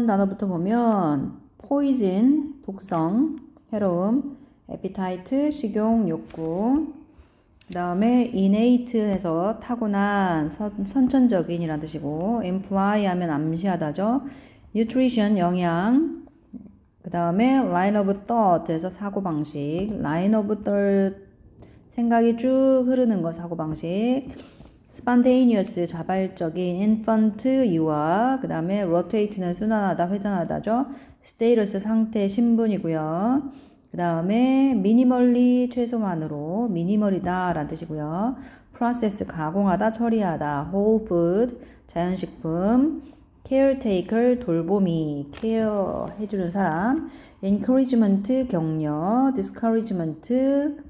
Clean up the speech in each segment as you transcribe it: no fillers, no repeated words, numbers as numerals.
단어부터 보면 poison, 독성, 해로움, appetite, 식용, 욕구, 그 다음에 innate해서 타고난, 선천적인이라는 뜻이고, imply 하면 암시하다죠. nutrition, 영양, 그 다음에 line of thought에서 사고방식, line of thought, 생각이 쭉 흐르는 거 사고방식, spontaneous, 자발적인, infant, 유아, 그 다음에 rotate는 순환하다, 회전하다죠. status, 상태, 신분이고요. 그 다음에 minimally, 최소한으로, 미니멀이다 라는 뜻이고요. process, 가공하다, 처리하다, whole food, 자연식품, caretaker, 돌보미, care 해주는 사람, encouragement, 격려, discouragement,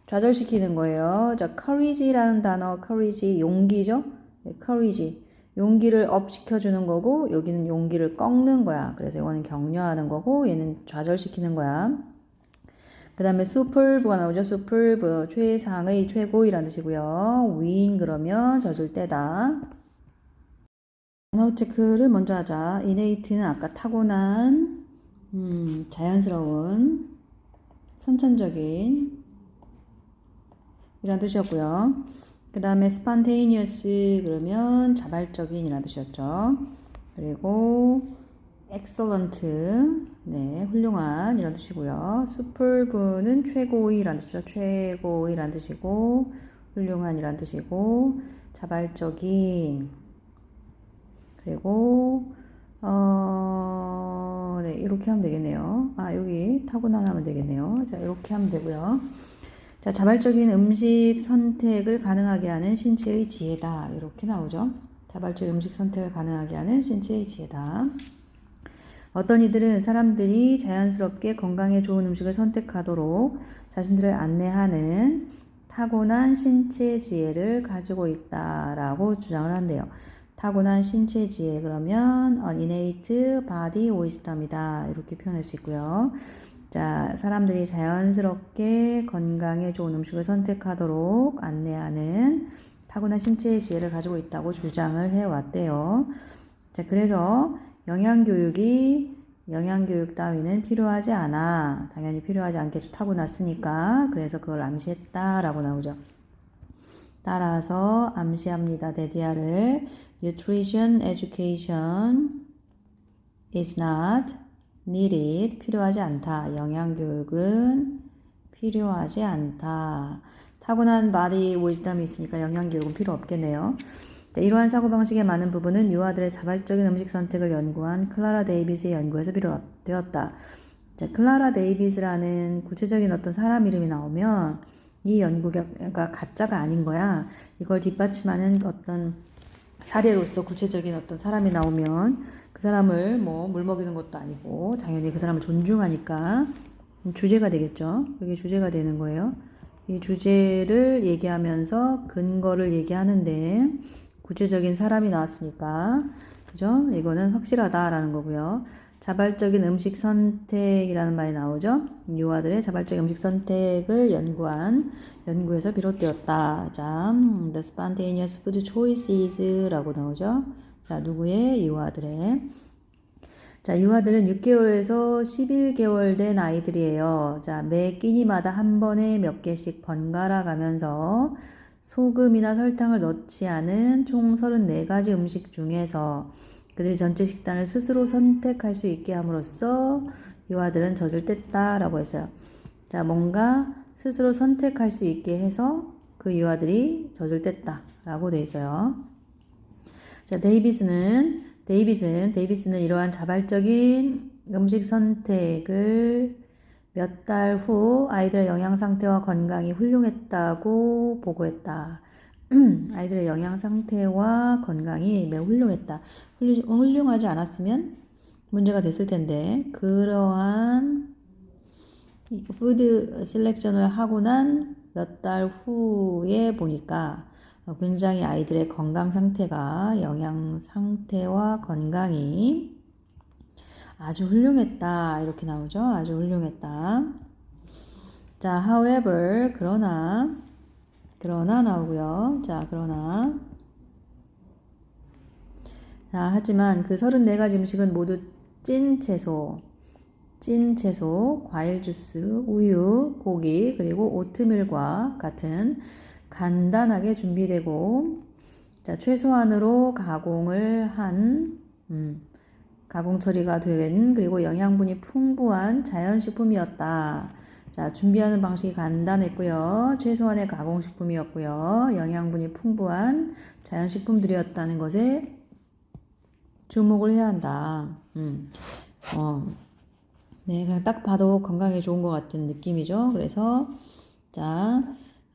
좌절시키는 거예요. 자, courage라는 단어, courage, 용기죠? 네, courage. 용기를 업 시켜주는 거고, 여기는 용기를 꺾는 거야. 그래서 이거는 격려하는 거고, 얘는 좌절시키는 거야. 그 다음에 superb가 나오죠. superb, 최상의, 최고이라는 뜻이고요. win 그러면 젖을 때다. 단어 체크를 먼저 하자. innate는 아까 타고난, 자연스러운, 선천적인, 이란 뜻이었고요. 그 다음에 spontaneous 그러면 자발적인 이란 뜻이었죠. 그리고 excellent, 네, 훌륭한 이란 뜻이고요. superb는 최고의 이란 뜻이죠. 최고의 이란 뜻이고, 훌륭한 이란 뜻이고, 자발적인, 그리고 네, 이렇게 하면 되겠네요. 아, 여기 타고난 하면 되겠네요. 자, 이렇게 하면 되고요. 자, 자발적인 음식 선택을 가능하게 하는 신체의 지혜다. 이렇게 나오죠. 자발적인 음식 선택을 가능하게 하는 신체의 지혜다. 어떤 이들은 사람들이 자연스럽게 건강에 좋은 음식을 선택하도록 자신들을 안내하는 타고난 신체 지혜를 가지고 있다라고 주장을 한대요. 타고난 신체 지혜 그러면 innate body wisdom이다. 이렇게 표현할 수 있고요. 자, 사람들이 자연스럽게 건강에 좋은 음식을 선택하도록 안내하는 타고난 신체의 지혜를 가지고 있다고 주장을 해왔대요. 자, 그래서 영양교육 따위는 필요하지 않아. 당연히 필요하지 않겠죠. 타고났으니까. 그래서 그걸 암시했다라고 나오죠. 따라서 암시합니다. 데디아를 Nutrition education is not needed. 필요하지 않다. 영양교육은 필요하지 않다. 타고난 body wisdom이 있으니까 영양교육은 필요 없겠네요. 이러한 사고방식의 많은 부분은 유아들의 자발적인 음식 선택을 연구한 클라라 데이비스의 연구에서 비롯되었다. 자, 클라라 데이비스라는 구체적인 어떤 사람 이름이 나오면 이 연구가 가짜가 아닌 거야. 이걸 뒷받침하는 어떤 사례로서 구체적인 어떤 사람이 나오면 그 사람을 뭐 물 먹이는 것도 아니고 당연히 그 사람을 존중하니까 주제가 되겠죠. 이게 주제가 되는 거예요. 이 주제를 얘기하면서 근거를 얘기하는데 구체적인 사람이 나왔으니까 그죠? 이거는 확실하다라는 거고요. 자발적인 음식 선택이라는 말이 나오죠. 유아들의 자발적인 음식 선택을 연구한 연구에서 비롯되었다. 자, the spontaneous food choices라고 나오죠. 자, 누구의? 유아들의. 자, 유아들은 6개월에서 11개월 된 아이들이에요. 자, 매 끼니마다 한 번에 몇 개씩 번갈아 가면서 소금이나 설탕을 넣지 않은 총 34가지 음식 중에서 그들이 전체 식단을 스스로 선택할 수 있게 함으로써 유아들은 젖을 뗐다라고 했어요. 자, 뭔가 스스로 선택할 수 있게 해서 그 유아들이 젖을 뗐다라고 돼 있어요. 자, 데이비스는 이러한 자발적인 음식 선택을 몇 달 후 아이들의 영양 상태와 건강이 훌륭했다고 보고했다. 아이들의 영양 상태와 건강이 매우 훌륭했다. 훌륭하지 않았으면 문제가 됐을 텐데 그러한 푸드 셀렉션을 하고 난 몇 달 후에 보니까 굉장히 아이들의 건강 상태가 영양 상태와 건강이 아주 훌륭했다. 이렇게 나오죠. 아주 훌륭했다. 자, however, 그러나 나오고요. 자, 하지만 그 34가지 음식은 모두 찐 채소, 과일 주스, 우유, 고기, 그리고 오트밀과 같은 간단하게 준비되고, 자, 최소한으로 가공을 한, 가공 처리가 된, 그리고 영양분이 풍부한 자연식품이었다. 자, 준비하는 방식이 간단했고요. 최소한의 가공식품이었고요. 영양분이 풍부한 자연식품들이었다는 것에 주목을 해야 한다. 네, 그냥 딱 봐도 건강에 좋은 것 같은 느낌이죠. 그래서, 자,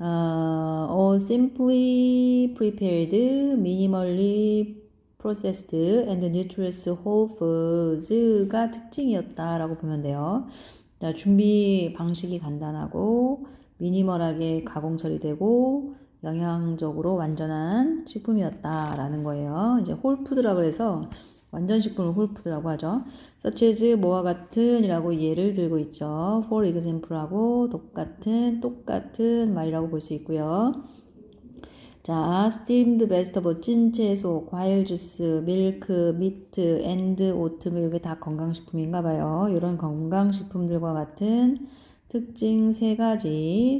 all simply prepared, minimally processed and nutritious whole foods가 특징이었다라고 보면 돼요. 자, 준비 방식이 간단하고, 미니멀하게 가공 처리되고, 영양적으로 완전한 식품이었다라는 거예요. 이제 홀푸드라고 해서 완전 식품을 홀푸드라고 하죠. such as 뭐와 같은이라고 예를 들고 있죠. for example하고 똑같은 말이라고 볼 수 있고요. 자, steamed vegetable, 찐 채소, 과일 주스, 밀크, 미트, and 오트밀 이게 다 건강식품인가 봐요. 이런 건강식품들과 같은 특징 세 가지.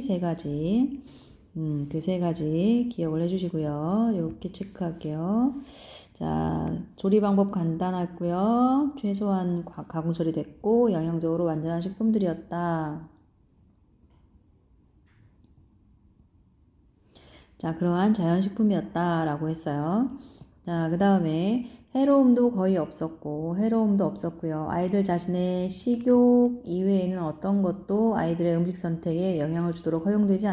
그 세 가지 기억을 해주시고요. 이렇게 체크할게요. 자, 조리 방법 간단했고요. 최소한 가공 처리됐고 영양적으로 완전한 식품들이었다. 자, 그러한 자연식품이었다라고 했어요. 자, 그 다음에 해로움도 거의 없었고요. 아이들 자신의 식욕 이외에는 어떤 것도 아이들의 음식 선택에 영향을 주도록 허용되지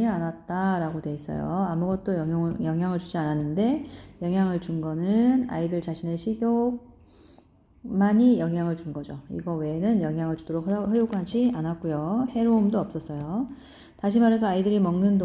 않았다라고 돼 있어요. 아무것도 영향을 주지 않았는데 영향을 준 거는 아이들 자신의 식욕만이 영향을 준 거죠. 이거 외에는 영향을 주도록 허용하지 않았고요. 해로움도 없었어요. 다시 말해서 아이들이 먹는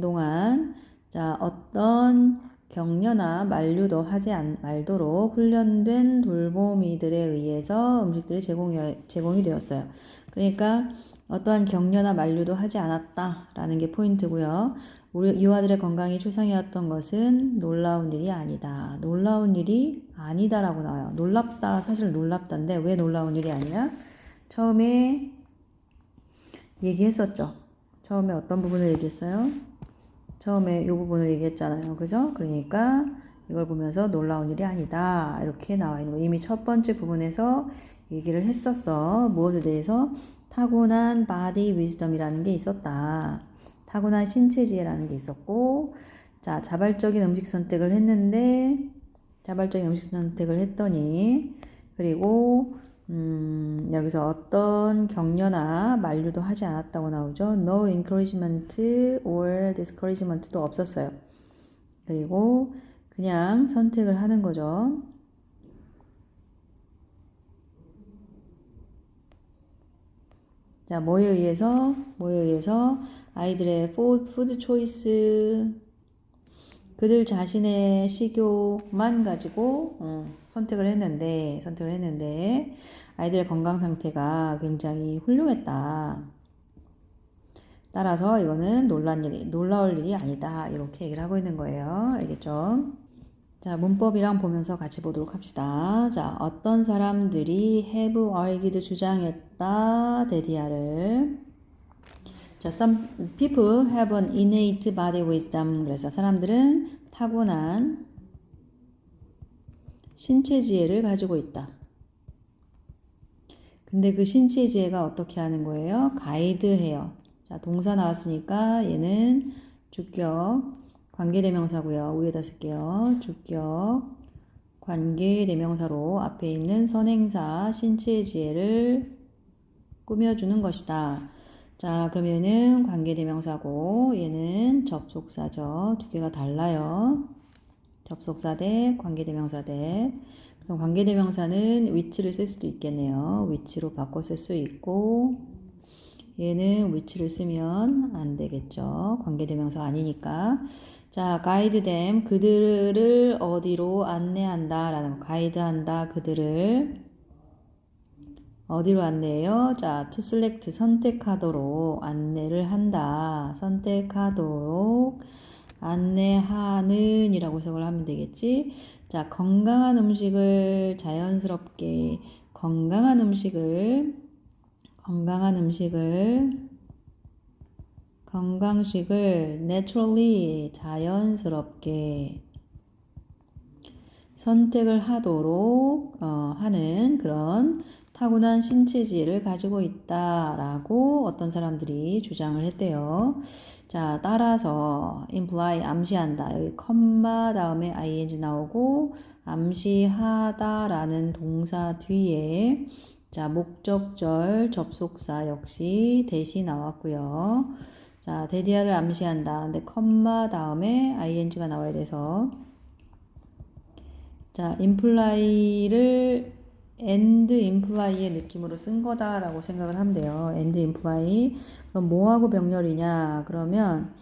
동안 자, 어떤 격려나 만류도 하지 말도록 훈련된 돌보미들에 의해서 음식들이 제공이 되었어요. 그러니까 어떠한 격려나 만류도 하지 않았다라는 게 포인트고요. 우리 이와들의 건강이 최상이었던 것은 놀라운 일이 아니다. 놀라운 일이 아니다라고 나와요. 놀랍다, 사실 놀랍다인데 왜 놀라운 일이 아니야? 처음에 얘기했었죠. 처음에 어떤 부분을 얘기했어요? 처음에 이 부분을 얘기했잖아요. 그죠? 그러니까 이걸 보면서 놀라운 일이 아니다. 이렇게 나와 있는 거. 이미 첫 번째 부분에서 얘기를 했었어. 무엇에 대해서? 타고난 body wisdom이라는 게 있었다. 타고난 신체 지혜라는 게 있었고, 자, 자발적인 음식 선택을 했더니, 그리고 여기서 어떤 격려나 만류도 하지 않았다고 나오죠. No encouragement or discouragement도 없었어요. 그리고 그냥 선택을 하는 거죠. 자, 뭐에 의해서 아이들의 food choice, 그들 자신의 식욕만 가지고 선택을 했는데 아이들의 건강 상태가 굉장히 훌륭했다. 따라서 이거는 놀라울 일이 아니다. 이렇게 얘기를 하고 있는 거예요. 알겠죠? 자, 문법이랑 보면서 같이 보도록 합시다. 자, 어떤 사람들이 have argued 주장했다. 데디아를. 자, some people have an innate body wisdom. 그래서 사람들은 타고난 신체 지혜를 가지고 있다. 근데 그 신체 지혜가 어떻게 하는 거예요? 가이드해요. 자, 동사 나왔으니까 얘는 주격 관계대명사고요. 위에다 쓸게요. 주격 관계대명사로 앞에 있는 선행사 신체 지혜를 꾸며주는 것이다. 자, 그러면은 관계대명사고 얘는 접속사죠. 두 개가 달라요. 접속사 대 관계대명사 대. 그럼 관계대명사는 위치를 쓸 수도 있겠네요. 위치로 바꿔 쓸 수 있고 얘는 위치를 쓰면 안 되겠죠. 관계대명사 아니니까. 자, guide them 그들을 어디로 안내한다 라는 가이드한다 그들을 어디로 안내해요? 자, to select 선택하도록 안내를 한다. 선택하도록 안내하는 이라고 해석을 하면 되겠지. 자, 건강한 음식을 자연스럽게, 건강한 음식을, 건강식을 naturally, 자연스럽게 선택을 하도록 하는 그런 타고난 신체지를 가지고 있다라고 어떤 사람들이 주장을 했대요. 자, 따라서 imply 암시한다. 여기 컴마 다음에 ing 나오고 암시하다라는 동사 뒤에 자, 목적절 접속사 역시 대시 나왔고요. 자, 데디아를 암시한다. 근데 컴마 다음에 ing가 나와야 돼서 자, imply를 and imply의 느낌으로 쓴 거다라고 생각을 하면 돼요. and imply. 그럼 뭐하고 병렬이냐? 그러면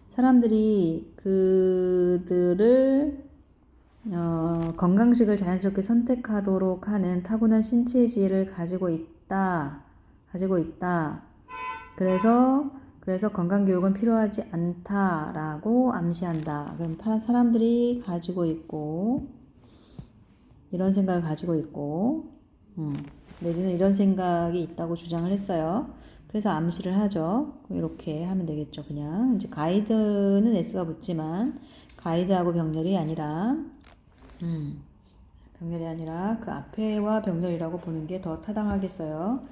사람들이 그들을 건강식을 자연스럽게 선택하도록 하는 타고난 신체지를 가지고 있다. 그래서 건강교육은 필요하지 않다라고 암시한다. 그럼 사람들이 가지고 있고, 이런 생각을 가지고 있고, 내지는 이런 생각이 있다고 주장을 했어요. 그래서 암시를 하죠. 이렇게 하면 되겠죠. 그냥 이제 가이드는 s가 붙지만 가이드하고 병렬이 아니라 그 앞에와 병렬이라고 보는 게 더 타당하겠어요.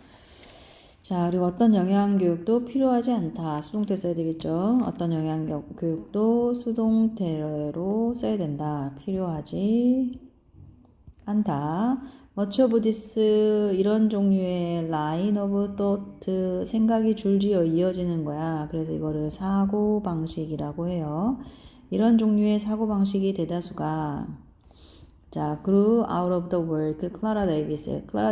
자, 그리고 어떤 영양교육도 필요하지 않다. 수동태 써야 되겠죠. 어떤 영양교육도 수동태로 써야 된다. 필요하지 않다. Much of this 이런 종류의 line of thought 생각이 줄지어 이어지는 거야. 그래서 이거를 사고방식이라고 해요. 이런 종류의 사고방식이 대다수가 자, grew out of the work 클라라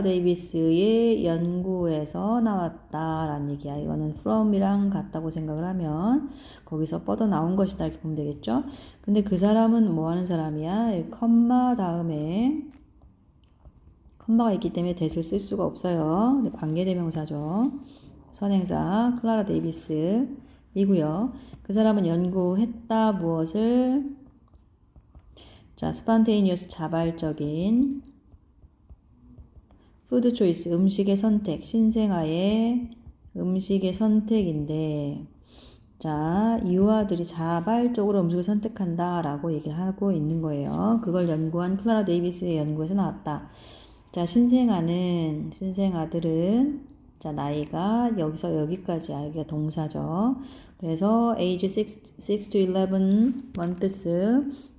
데이비스의 연구에서 나왔다라는 얘기야. 이거는 from이랑 같다고 생각을 하면 거기서 뻗어 나온 것이다 이렇게 보면 되겠죠. 근데 그 사람은 뭐 하는 사람이야? 컴마 다음에 컴마가 있기 때문에 that을 쓸 수가 없어요. 관계대명사죠. 선행사 클라라 데이비스이고요. 그 사람은 연구했다 무엇을 자, spontaneous 자발적인 food choice 음식의 선택, 신생아의 음식의 선택인데 자, 이와들이 자발적으로 음식을 선택한다라고 얘기를 하고 있는 거예요. 그걸 연구한 클라라 데이비스의 연구에서 나왔다. 자, 신생아들은 자, 나이가 여기서 여기까지야. 여기가 동사죠. 그래서 age 6 to 11 months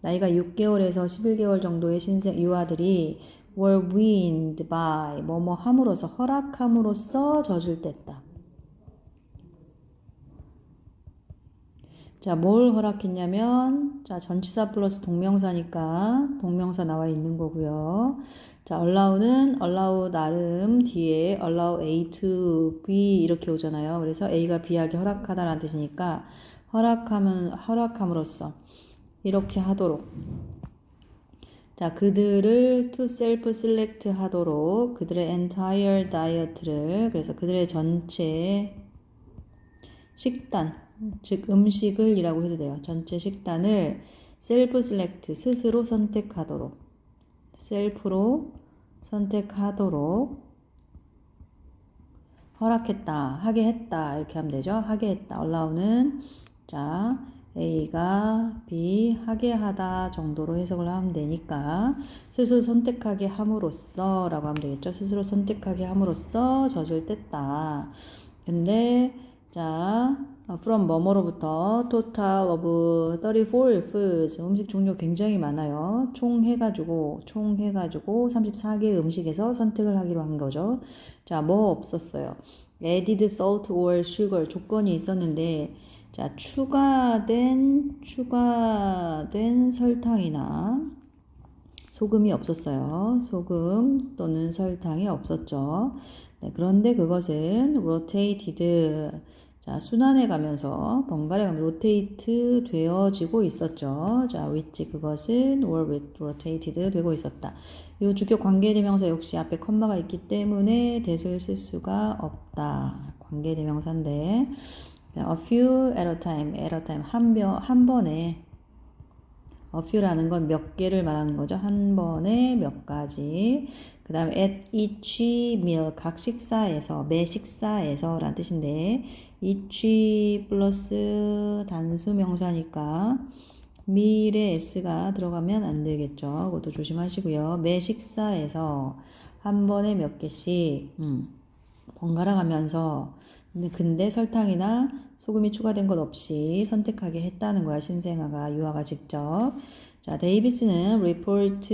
나이가 6개월에서 11개월 정도의 유아들이 were weaned by 뭐뭐 함으로써 허락함으로써 젖을 뗐다. 자, 뭘 허락했냐면 자, 전치사 플러스 동명사니까 동명사 나와 있는 거고요. 자, allow 나름 뒤에 allow A to B 이렇게 오잖아요. 그래서 A가 B에게 허락하다라는 뜻이니까 허락함으로써 이렇게 하도록 자, 그들을 to self select 하도록 그들의 entire diet를 그래서 그들의 전체 식단 즉 음식을 이라고 해도 돼요. 전체 식단을 self select 스스로 선택하도록 셀프로 선택하도록 허락했다, 하게 했다 이렇게 하면 되죠. 하게 했다. allow는 자 A가 B 하게 하다 정도로 해석을 하면 되니까 스스로 선택하게 함으로써 라고 하면 되겠죠. 스스로 선택하게 함으로써 젖을 뗐다. 근데 자 from 뭐뭐로부터 total of 34 foods 음식 종류 굉장히 많아요. 총 해가지고 34개의 음식에서 선택을 하기로 한 거죠. 자, 뭐 없었어요? added salt or sugar 조건이 있었는데 자, 추가된 설탕이나 소금이 없었어요. 소금 또는 설탕이 없었죠. 네, 그런데 그것은 rotated 자, 순환해 가면서 번갈아 가면서 rotate 되어지고 있었죠. 자, which 그것은 or rotated 되고 있었다. 이 주격 관계대명사 역시 앞에 컴마가 있기 때문에 that을 쓸 수가 없다. 관계대명사인데 A few at a time. At a time. 한 번에. A few라는 건 몇 개를 말하는 거죠. 한 번에 몇 가지. 그 다음에 at each meal. 각 식사에서, 매 식사에서 라는 뜻인데 each 플러스 단수 명사니까 meal에 s가 들어가면 안 되겠죠. 그것도 조심하시고요. 매 식사에서 한 번에 몇 개씩 번갈아 가면서 근데 설탕이나 소금이 추가된 것 없이 선택하게 했다는 거야. 신생아가 유아가 직접. 자, 데이비스는 report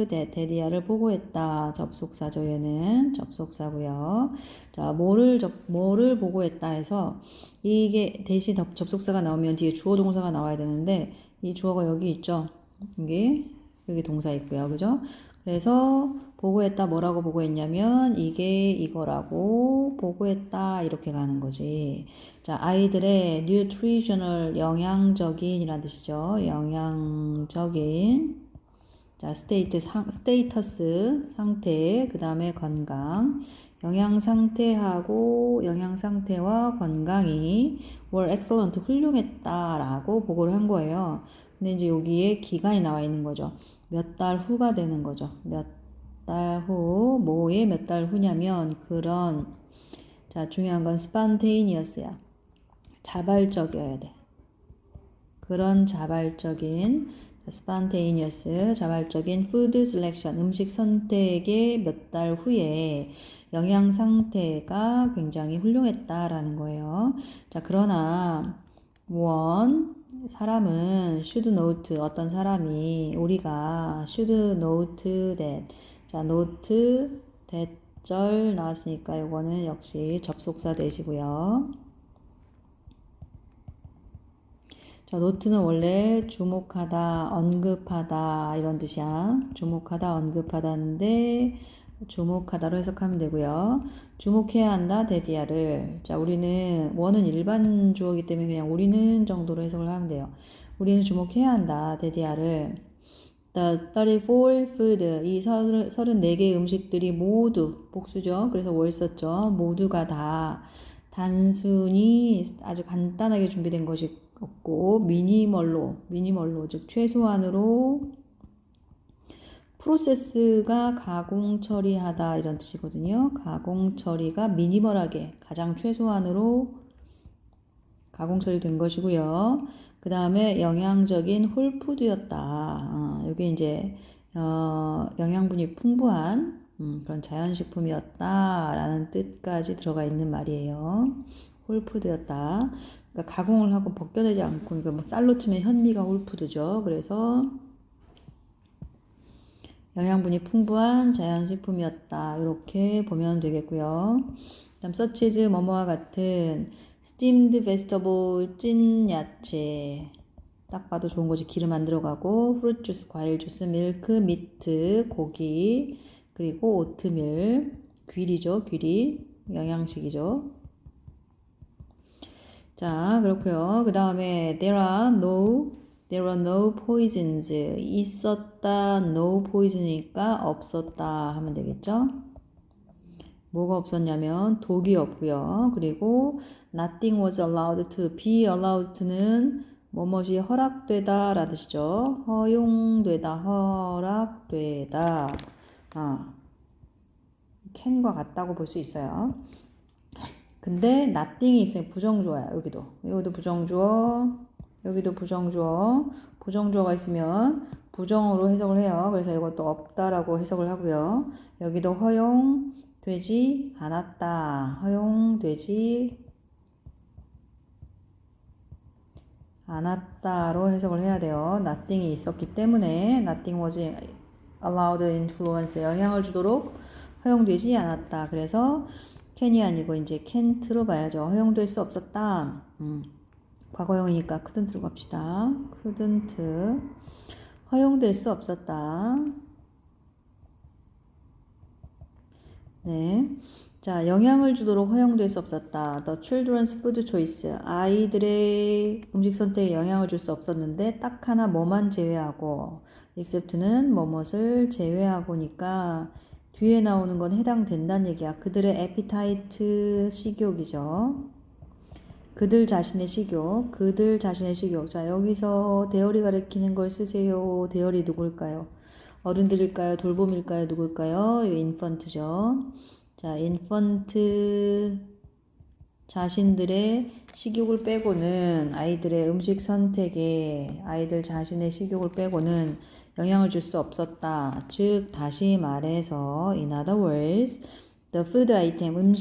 that 데디아를 보고했다. 접속사죠. 얘는 접속사고요. 자, 뭐를 보고했다 해서 이게 대신 접속사가 나오면 뒤에 주어 동사가 나와야 되는데 이 주어가 여기 있죠. 여기 동사 있고요. 그죠? 그래서 보고했다 뭐라고 보고했냐면 이게 이거라고 보고했다 이렇게 가는 거지. 자, 아이들의 nutritional 영양적인 이란 뜻이죠. 영양적인. 자, 스테이터스 상태, 그 다음에 건강. 영양 상태하고 영양 상태와 건강이 were excellent 훌륭했다라고 보고를 한 거예요. 근데 이제 여기에 기간이 나와 있는 거죠. 몇 달 후가 되는 거죠. 몇 달 후, 뭐에 몇 달 후냐면 그런 자, 중요한 건 spontaneous야. 자발적이어야 돼. 그런 자발적인 spontaneous, 자발적인 food selection, 음식 선택의 몇 달 후에 영양 상태가 굉장히 훌륭했다라는 거예요. 자, 그러나 사람은 should note, 어떤 사람이 우리가 should note that, 자, note that 절 나왔으니까 이거는 역시 접속사 되시고요. 자, 노트는 원래 주목하다, 언급하다 이런 뜻이야. 주목하다, 언급하다인데 주목하다로 해석하면 되고요. 주목해야 한다, 데디아를. 자, 원은 일반 주어이기 때문에 그냥 우리는 정도로 해석을 하면 돼요. 우리는 주목해야 한다, 데디아를. The 34 food, 이 34개의 음식들이 모두, 복수죠. 그래서 뭘 썼죠? 모두가 다 단순히 아주 간단하게 준비된 것이 없고 미니멀로 즉 최소한으로 프로세스가 가공 처리하다 이런 뜻이거든요. 가공 처리가 미니멀하게 가장 최소한으로 가공 처리된 것이고요. 그 다음에 영양적인 홀푸드였다. 여기 이제 영양분이 풍부한 그런 자연식품이었다라는 뜻까지 들어가 있는 말이에요. 홀푸드였다. 그러니까 가공을 하고 벗겨내지 않고, 그러니까 뭐 쌀로 치면 현미가 홀푸드죠. 그래서 영양분이 풍부한 자연식품이었다. 이렇게 보면 되겠고요. 그다음 such as 뭐뭐와 같은 steamed vegetable 찐 야채. 딱 봐도 좋은 거지. 기름 안 들어가고 fruit juice 과일 주스, 밀크, 미트, 고기, 그리고 오트밀, 귀리죠. 귀리. 영양식이죠. 자, 그렇고요. 그 다음에 there are no poisons. 있었다, no poison이니까 없었다 하면 되겠죠? 뭐가 없었냐면 독이 없고요. 그리고 nothing was allowed to, be allowed to는 뭐뭇이 허락되다 라는 뜻이죠. 허용되다, 허락되다. can과 같다고 볼 수 있어요. 근데 nothing이 있으면 부정주어야. 여기도 부정주어, 여기도 부정주어, 부정주어가 있으면 부정으로 해석을 해요. 그래서 이것도 없다라고 해석을 하고요. 여기도 허용되지 않았다, 허용되지 않았다로 해석을 해야 돼요. nothing이 있었기 때문에 nothing was allowed influence, 영향을 주도록 허용되지 않았다. 그래서 can이 아니고 이제 can't로 봐야죠. 허용될 수 없었다. 과거형이니까 couldn't로 갑시다. couldn't. 허용될 수 없었다. 네. 자, 영향을 주도록 허용될 수 없었다. The children's food choice. 아이들의 음식 선택에 영향을 줄 수 없었는데 딱 하나 뭐만 제외하고 except는 뭐뭇을 제외하고니까 뒤에 나오는 건 해당된다는 얘기야. 그들의 appetite 식욕이죠. 그들 자신의 식욕, 그들 자신의 식욕. 자, 여기서 대열이 가리키는 걸 쓰세요. 대열이 누굴까요? 어른들일까요? 돌봄일까요? 누굴까요? 이 인펀트죠. 자, 인펀트 자신들의 식욕을 빼고는 아이들의 음식 선택에 아이들 자신의 식욕을 빼고는 영향을 줄 수 없었다. 즉, 다시 말해서 in other words, the food item,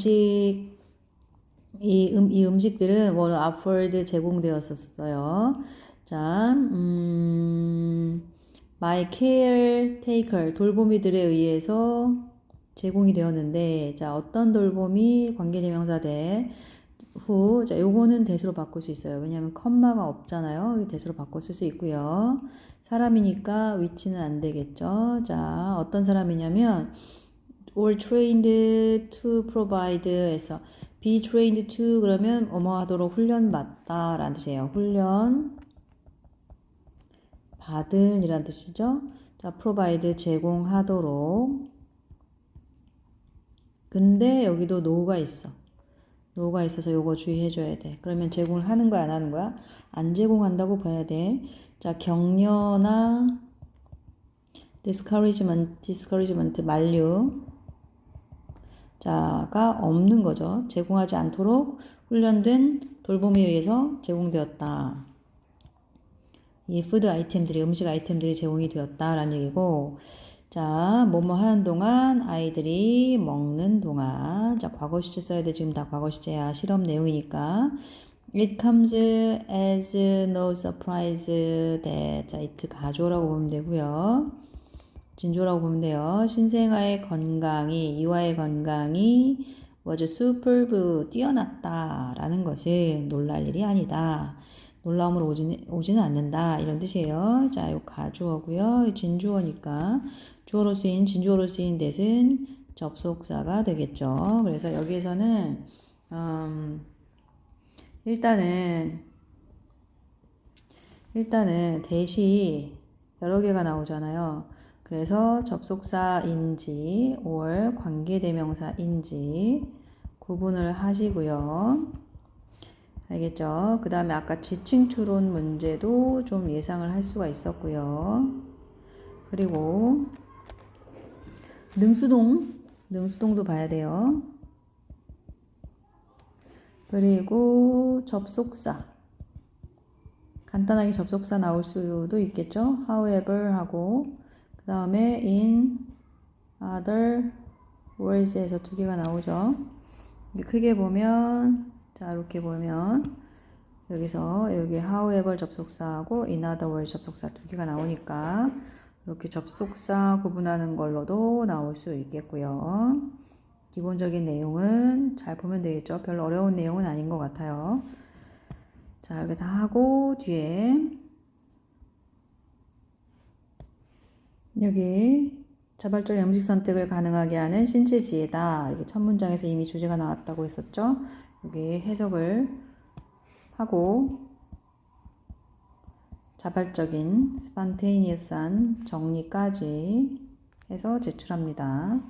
이 음식들은 were offered 제공되었었어요. 자, by caretaker, 돌보미들에 의해서 제공이 되었는데, 자, 어떤 돌봄이 관계대명사 대 후, 자, 요거는 대수로 바꿀 수 있어요. 왜냐하면 컴마가 없잖아요. 대수로 바꿔 쓸 수 있고요. 사람이니까 위치는 안 되겠죠. 자, 어떤 사람이냐면 or trained to provide 해서 be trained to 그러면 뭐뭐 하도록 훈련 받다 라는 뜻이에요. 훈련 받은 이란 뜻이죠. 자, provide 제공하도록. 근데 여기도 no가 있어. 노가 있어서 요거 주의해줘야 돼. 그러면 제공을 하는 거야, 안 하는 거야? 안 제공한다고 봐야 돼. 자, 격려나 discouragement, 만류. 자가 없는 거죠. 제공하지 않도록 훈련된 돌봄에 의해서 제공되었다. 이 푸드 아이템들이, 음식 아이템들이 제공이 되었다라는 얘기고, 자, 뭐뭐 하는 동안, 아이들이 먹는 동안, 자, 과거 시제 써야 돼. 지금 다 과거 시제야. 실험 내용이니까. It comes as no surprise that, 자, it 가조라고 보면 되고요. 진조라고 보면 돼요. 신생아의 건강이, 이와의 건강이 was superb, 뛰어났다 라는 것은 놀랄 일이 아니다. 놀라움으로 오지는 않는다. 이런 뜻이에요. 자, 요 가주어고요. 진주어니까 주어로 쓰인, 진주어로 쓰인 that은 접속사가 되겠죠. 그래서 여기에서는 일단은 that이 여러 개가 나오잖아요. 그래서 접속사인지 or 관계대명사인지 구분을 하시고요. 알겠죠? 그 다음에 아까 지칭 추론 문제도 좀 예상을 할 수가 있었고요. 그리고 능수동도 봐야 돼요. 그리고 접속사. 간단하게 접속사 나올 수도 있겠죠? however 하고 그 다음에 in other words에서 두 개가 나오죠. 크게 보면 자 이렇게 보면 여기서 여기 however 접속사하고 in other words 접속사 두 개가 나오니까 이렇게 접속사 구분하는 걸로도 나올 수 있겠고요. 기본적인 내용은 잘 보면 되겠죠. 별로 어려운 내용은 아닌 것 같아요. 자, 이렇게 다 하고 뒤에 여기 자발적인 음식 선택을 가능하게 하는 신체 지혜다. 이게 첫 문장에서 이미 주제가 나왔다고 했었죠. 여기 해석을 하고 자발적인 스판테이니어스한 정리까지 해서 제출합니다.